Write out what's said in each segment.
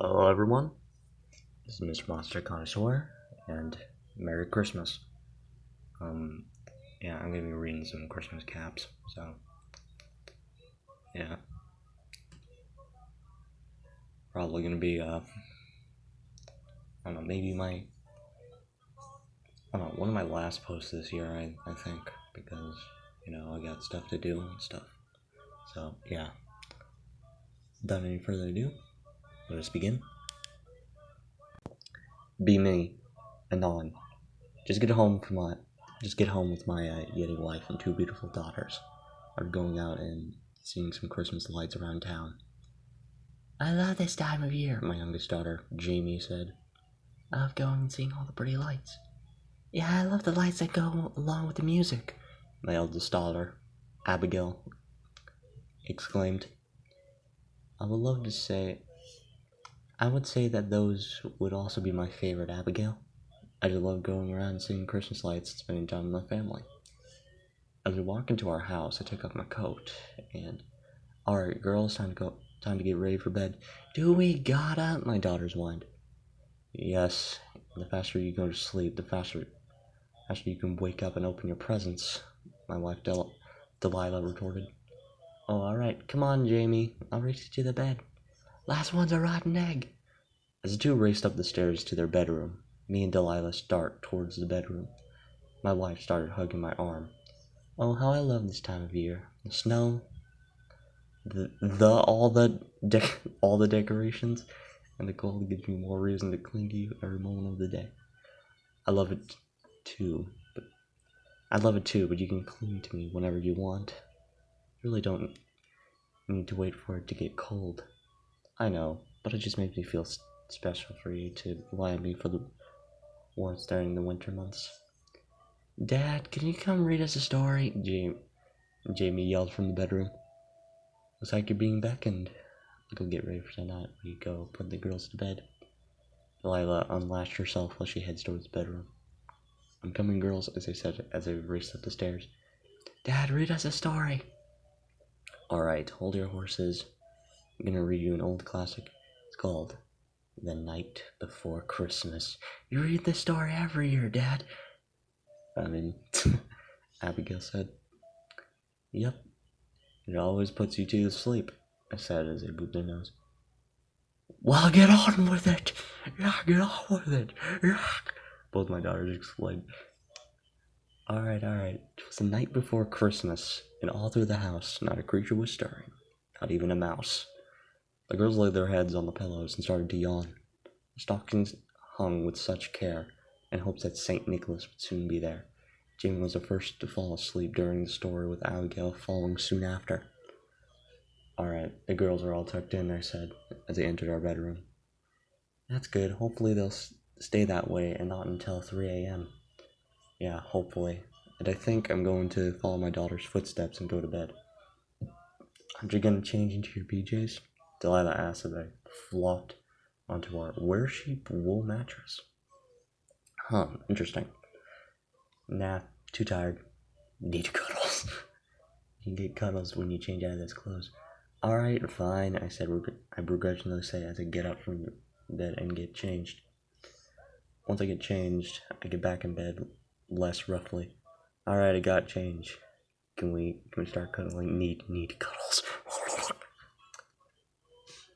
Hello everyone, this is Mr.MonsterConnoisseur, and Merry Christmas. Yeah, I'm gonna be reading some Christmas caps, so, yeah. Probably gonna be, I don't know, maybe one of my last posts this year, I think, because, I got stuff to do and stuff. So, yeah. Without any further ado, let us begin. Be me, anon. Just get home with my Yeti wife and two beautiful daughters. I'm going out and seeing some Christmas lights around town. I love this time of year, my youngest daughter, Jamie, said. I love going and seeing all the pretty lights. Yeah, I love the lights that go along with the music, my eldest daughter, Abigail, exclaimed. I would say that those would also be my favorite, Abigail. I just love going around and seeing Christmas lights and spending time with my family. As we walk into our house, I take off my coat and, alright, girls, time to get ready for bed. Do we gotta? My daughters whined. Yes, the faster you go to sleep, the faster you can wake up and open your presents, my wife Delilah retorted. Oh, alright, come on, Jamie, I'll race you to the bed. Last one's a rotten egg. As the two raced up the stairs to their bedroom, me and Delilah start towards the bedroom. My wife started hugging my arm. Oh, how I love this time of year. The snow, all the decorations, and the cold gives me more reason to cling to you every moment of the day. I love it too, but you can cling to me whenever you want. You really don't need to wait for it to get cold. I know, but it just makes me feel special for you to lie on me for the warmth during the winter months. Dad, can you come read us a story? Jamie yelled from the bedroom. Looks like you're being beckoned. Go get ready for tonight. We go put the girls to bed. Delilah unlatched herself while she heads towards the bedroom. I'm coming, girls, as I said as I raced up the stairs. Dad, read us a story. Alright, hold your horses. I'm gonna read you an old classic. It's called The Night Before Christmas. You read this story every year, Dad. Abigail said. Yep. It always puts you to sleep, I said as I moved their nose. Well, get on with it! Yeah, get on with it! Yeah! Both my daughters exclaimed. Alright. It was the night before Christmas, and all through the house, not a creature was stirring. Not even a mouse. The girls laid their heads on the pillows and started to yawn. The stockings hung with such care, in hopes that St. Nicholas would soon be there. Jamie was the first to fall asleep during the story, with Abigail following soon after. Alright, the girls are all tucked in, I said, as they entered our bedroom. That's good. Hopefully they'll stay that way and not until 3 a.m. Yeah, hopefully. And I think I'm going to follow my daughter's footsteps and go to bed. Aren't you gonna change into your PJs? Delilah asked as I flopped onto our wear-sheep wool mattress. Huh, interesting. Nah, too tired. Need cuddles. You can get cuddles when you change out of those clothes. Alright, fine, I said. I begrudgingly say as I get up from bed and get changed. Once I get changed, I get back in bed less roughly. Alright, I got changed. Can we start cuddling? Need cuddles.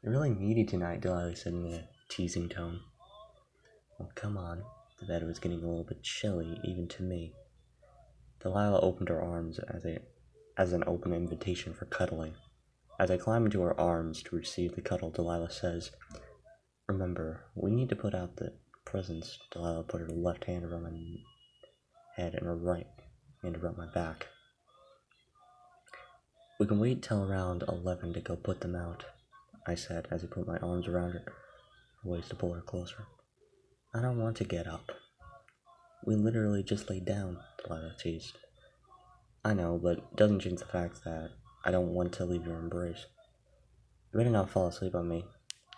You're really needy tonight, Delilah said in a teasing tone. Oh, come on. The bed was getting a little bit chilly, even to me. Delilah opened her arms as an open invitation for cuddling. As I climb into her arms to receive the cuddle, Delilah says, Remember, we need to put out the presents. Delilah put her left hand around my head and her right hand around my back. We can wait till around 11 to go put them out, I said as I put my arms around her waist to pull her closer. I don't want to get up. We literally just laid down, Delilah teased. I know, but it doesn't change the fact that I don't want to leave your embrace. You better not fall asleep on me.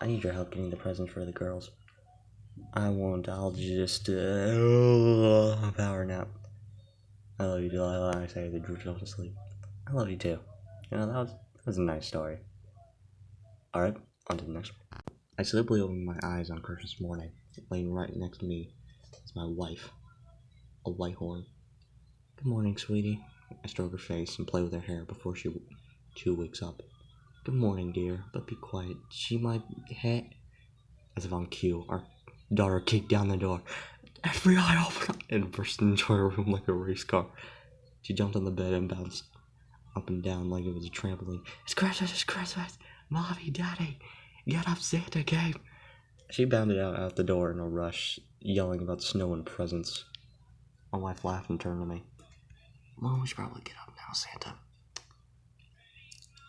I need your help getting the presents for the girls. I won't. I'll just power nap. I love you, Delilah, I say as I dropped yourself to sleep. I love you too. That was a nice story. Alright, on to the next one. I slowly opened my eyes on Christmas morning. Laying right next to me is my wife, a white horn. Good morning, sweetie. I stroke her face and play with her hair before she wakes up. Good morning, dear, but be quiet. She might As if on cue, our daughter kicked down the door. Every eye open and burst into her room like a race car. She jumped on the bed and bounced up and down like it was a trampoline. It's Christmas, it's Christmas! Mommy, Daddy, get up, Santa came! She bounded out the door in a rush, yelling about snow and presents. My wife laughed and turned to me. Mom, we should probably get up now, Santa.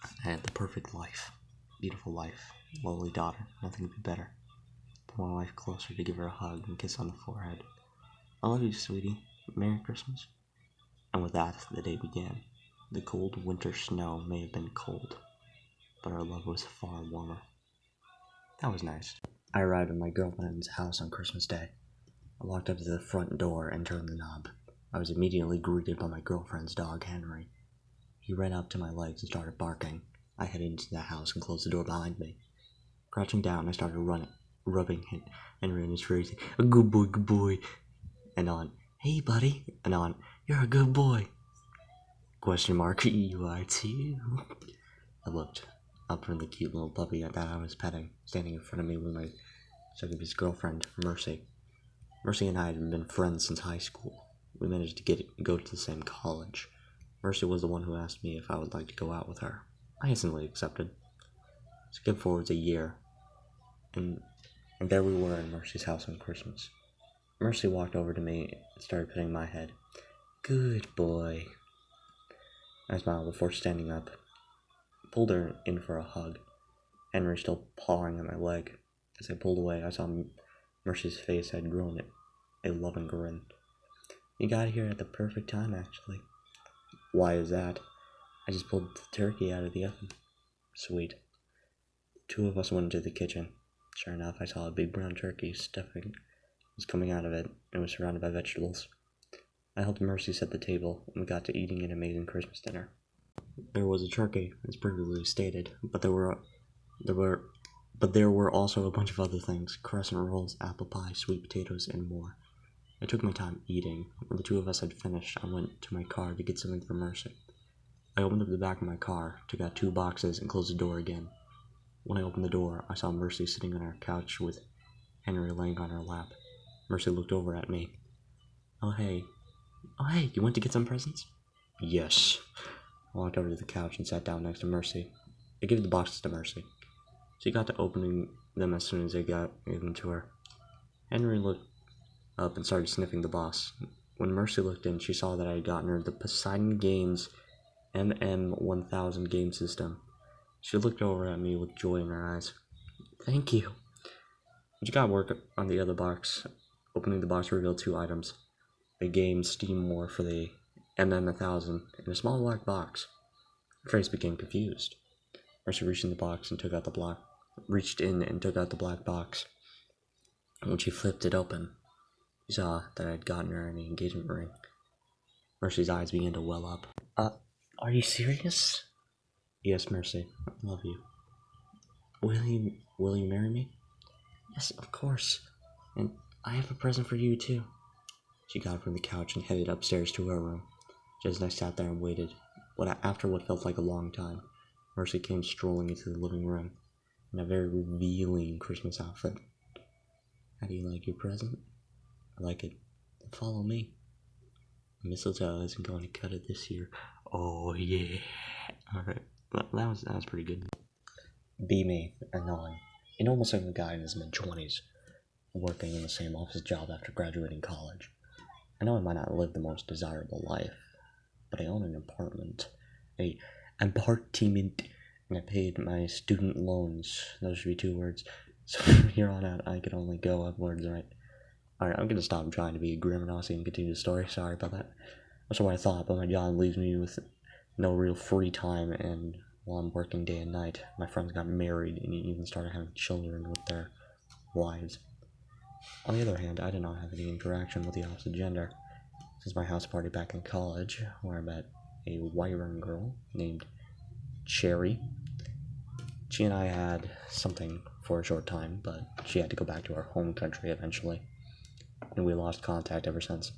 I had the perfect life. Beautiful life. Lovely daughter. Nothing could be better. Pull my wife closer to give her a hug and kiss on the forehead. I love you, sweetie. Merry Christmas. And with that, the day began. The cold winter snow may have been cold, but our love was far warmer. That was nice. I arrived at my girlfriend's house on Christmas Day. I walked up to the front door and turned the knob. I was immediately greeted by my girlfriend's dog, Henry. He ran up to my legs and started barking. I headed into the house and closed the door behind me. Crouching down, I started rubbing Henry in his face. A good boy. And on, hey buddy. And on, you're a good boy. Question mark, you are too. I looked up from the cute little puppy that I was petting, standing in front of me with my his girlfriend, Mercy. Mercy and I had been friends since high school. We managed to go to the same college. Mercy was the one who asked me if I would like to go out with her. I instantly accepted. Skip forwards a year, and there we were in Mercy's house on Christmas. Mercy walked over to me and started petting my head. Good boy. I smiled before standing up. Pulled her in for a hug. Henry still pawing at my leg. As I pulled away, I saw Mercy's face had grown a loving grin. You got here at the perfect time, actually. Why is that? I just pulled the turkey out of the oven. Sweet. Two of us went into the kitchen. Sure enough, I saw a big brown turkey. Stuffing was coming out of it and was surrounded by vegetables. I helped Mercy set the table, and we got to eating an amazing Christmas dinner. There was a turkey, as previously stated, but there were also a bunch of other things: crescent rolls, apple pie, sweet potatoes, and more. I took my time eating. When the two of us had finished, I went to my car to get something for Mercy. I opened up the back of my car, took out 2 boxes, and closed the door again. When I opened the door, I saw Mercy sitting on our couch with Henry laying on her lap. Mercy looked over at me. Oh hey, you went to get some presents? Yes. I walked over to the couch and sat down next to Mercy. I gave the boxes to Mercy. She got to opening them as soon as I gave them to her. Henry looked up and started sniffing the box. When Mercy looked in, she saw that I had gotten her the Poseidon Games MM1000 game system. She looked over at me with joy in her eyes. Thank you. When she got work on the other box, opening the box revealed 2 items. A game Steam War for the MM1000 in a small black box. Her face became confused. Mercy reached in and took out the black box. When she flipped it open, she saw that I had gotten her an engagement ring. Mercy's eyes began to well up. Are you serious? Yes, Mercy. I love you. Will you marry me? Yes, of course. And I have a present for you, too. She got up from the couch and headed upstairs to her room. Just as I sat there and waited, after what felt like a long time, Mercy came strolling into the living room in a very revealing Christmas outfit. How do you like your present? I like it. Follow me. Mistletoe isn't going to cut it this year. Oh yeah. Alright. That was pretty good. Be me, a 9. A normal single guy in his mid-20s, working in the same office job after graduating college. I know I might not live the most desirable life, but I own an apartment. And I paid my student loans. Those should be 2 words. So from here on out, I can only go upwards, right? Alright, I'm gonna stop trying to be a grim Nazi and continue the story. Sorry about that. That's what I thought, but my job leaves me with no real free time, and while I'm working day and night, my friends got married and even started having children with their wives. On the other hand, I did not have any interaction with the opposite gender since my house party back in college, where I met a Wyvern girl named Cherry. She and I had something for a short time, but she had to go back to her home country eventually, and we lost contact ever since.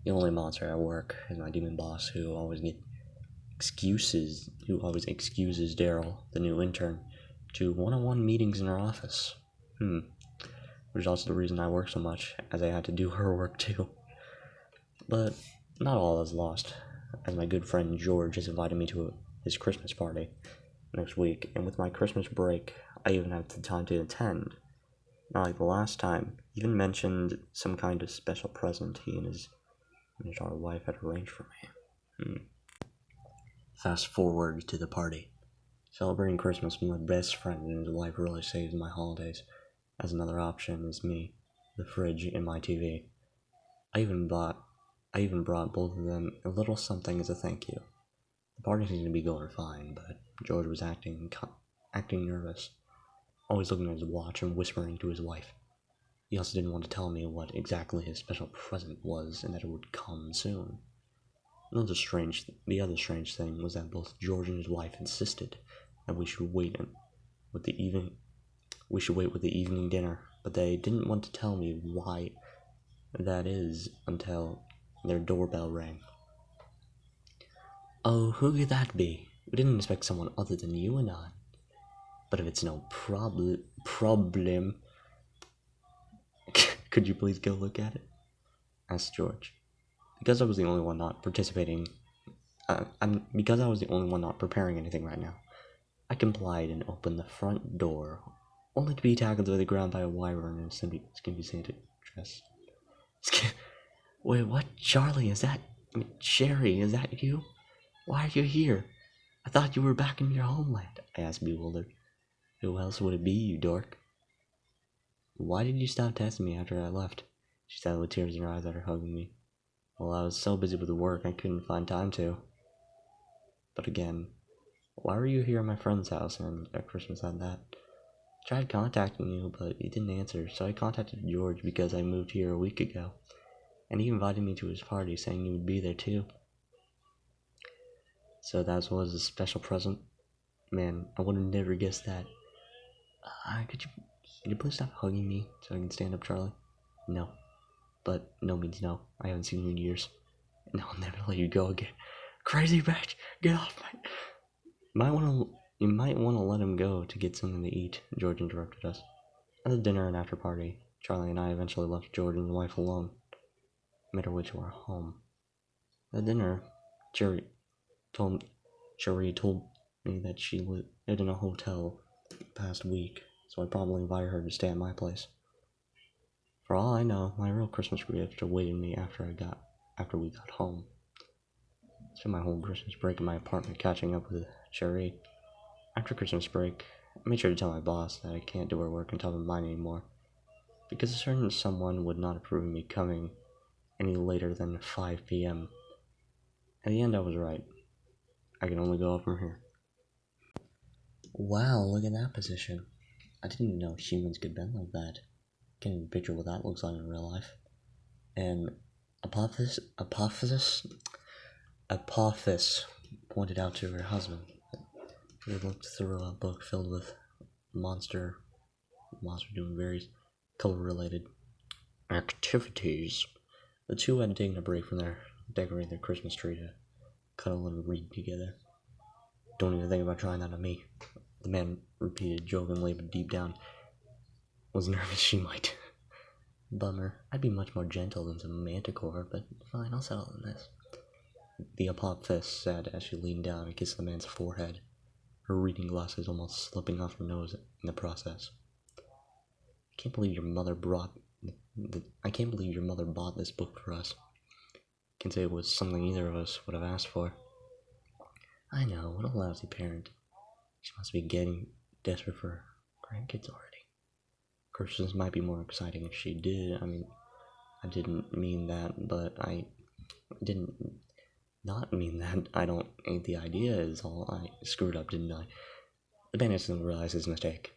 The only monster at work is my demon boss, who always excuses Daryl, the new intern, to one-on-one meetings in her office. Which is also the reason I work so much, as I had to do her work too. But not all is lost, as my good friend George has invited me to his Christmas party next week, and with my Christmas break, I even have the time to attend. Not like the last time. He even mentioned some kind of special present he and his daughter wife had arranged for me. Fast forward to the party. Celebrating Christmas with my best friend and his wife really saves my holidays, as another option is me, the fridge, and my TV. I even brought both of them a little something as a thank you. The party seemed to be going fine, but George was acting nervous, always looking at his watch and whispering to his wife. He also didn't want to tell me what exactly his special present was and that it would come soon. The other strange thing was that both George and his wife insisted that we should wait with the evening dinner, but they didn't want to tell me why that is until their doorbell rang. Oh, who could that be? We didn't expect someone other than you and I. But if it's no problem, could you please go look at it? Asked George. Because I was the only one not participating, because I was the only one not preparing anything right now, I complied and opened the front door, only to be tackled to the ground by a wyvern in a skimpy Santa dress. Wait, what? Charlie, Sherry, is that you? Why are you here? I thought you were back in your homeland, I asked, bewildered. Who else would it be, you dork? Why did you stop texting me after I left? She said with tears in her eyes after hugging me. Well, I was so busy with work I couldn't find time to. But again, why were you here at my friend's house and at Christmas at that? I tried contacting you, but you didn't answer, so I contacted George because I moved here a week ago, and he invited me to his party, saying you would be there too. So that was a special present? Man, I would have never guessed that. Could you please stop hugging me so I can stand up, Charlie? No. But no means no. I haven't seen you in years. And I'll never let you go again. Crazy bitch! Get off my... You might want to let him go to get something to eat, George interrupted us. At the dinner and after party, Charlie and I eventually left George and his wife alone. Made our way to our home. At dinner, Cherie told me that she lived in a hotel the past week, so I probably invited her to stay at my place. For all I know, my real Christmas gift awaited me after we got home. I spent my whole Christmas break in my apartment catching up with Cherie. After Christmas break, I made sure to tell my boss that I can't do her work until the mine anymore, because a certain someone would not approve of me coming any later than 5 p.m. At the end, I was right. I can only go up from here. Wow, look at that position. I didn't even know humans could bend like that. Can't even picture what that looks like in real life. And Apophis pointed out to her husband. They looked through a book filled with monster doing various color-related activities. The two had taken a break from decorating their Christmas tree to cuddle and read together. Don't even think about trying that on me, the man repeated jokingly, but deep down was nervous she might. Bummer. I'd be much more gentle than some manticore, but fine, I'll settle on this. The Apophis said as she leaned down and kissed the man's forehead, her reading glasses almost slipping off her nose in the process. I can't believe your mother bought this book for us. Can't say it was something either of us would have asked for. I know, what a lousy parent. She must be getting desperate for grandkids already. Christmas might be more exciting if she did. I didn't mean that, but I didn't not mean that. I don't hate the idea is all. I screwed up, didn't I? The bandit didn't realize his mistake.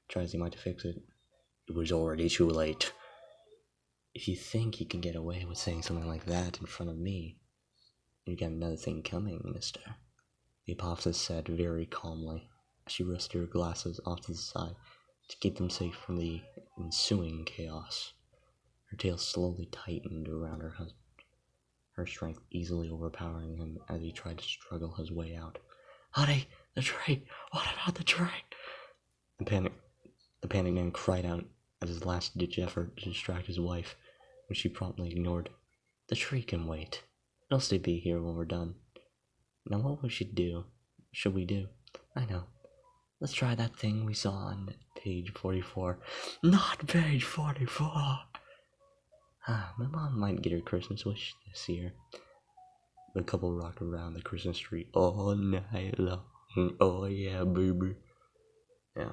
Tries he might to fix it. It was already too late. If you think you can get away with saying something like that in front of me, you got another thing coming, mister. The Apophis said very calmly, She rested her glasses off to the side to keep them safe from the ensuing chaos. Her tail slowly tightened around her husband, her strength easily overpowering him as he tried to struggle his way out. "Honey, the train! What about the train?" The panic man cried out as his last-ditch effort to distract his wife, which she promptly ignored. "The tree can wait. It'll stay be here when we're done. Now what should we do? I know. Let's try that thing we saw on page 44. Not page 44! My mom might get her Christmas wish this year." The couple rocked around the Christmas tree all night long. Oh yeah, baby. Yeah.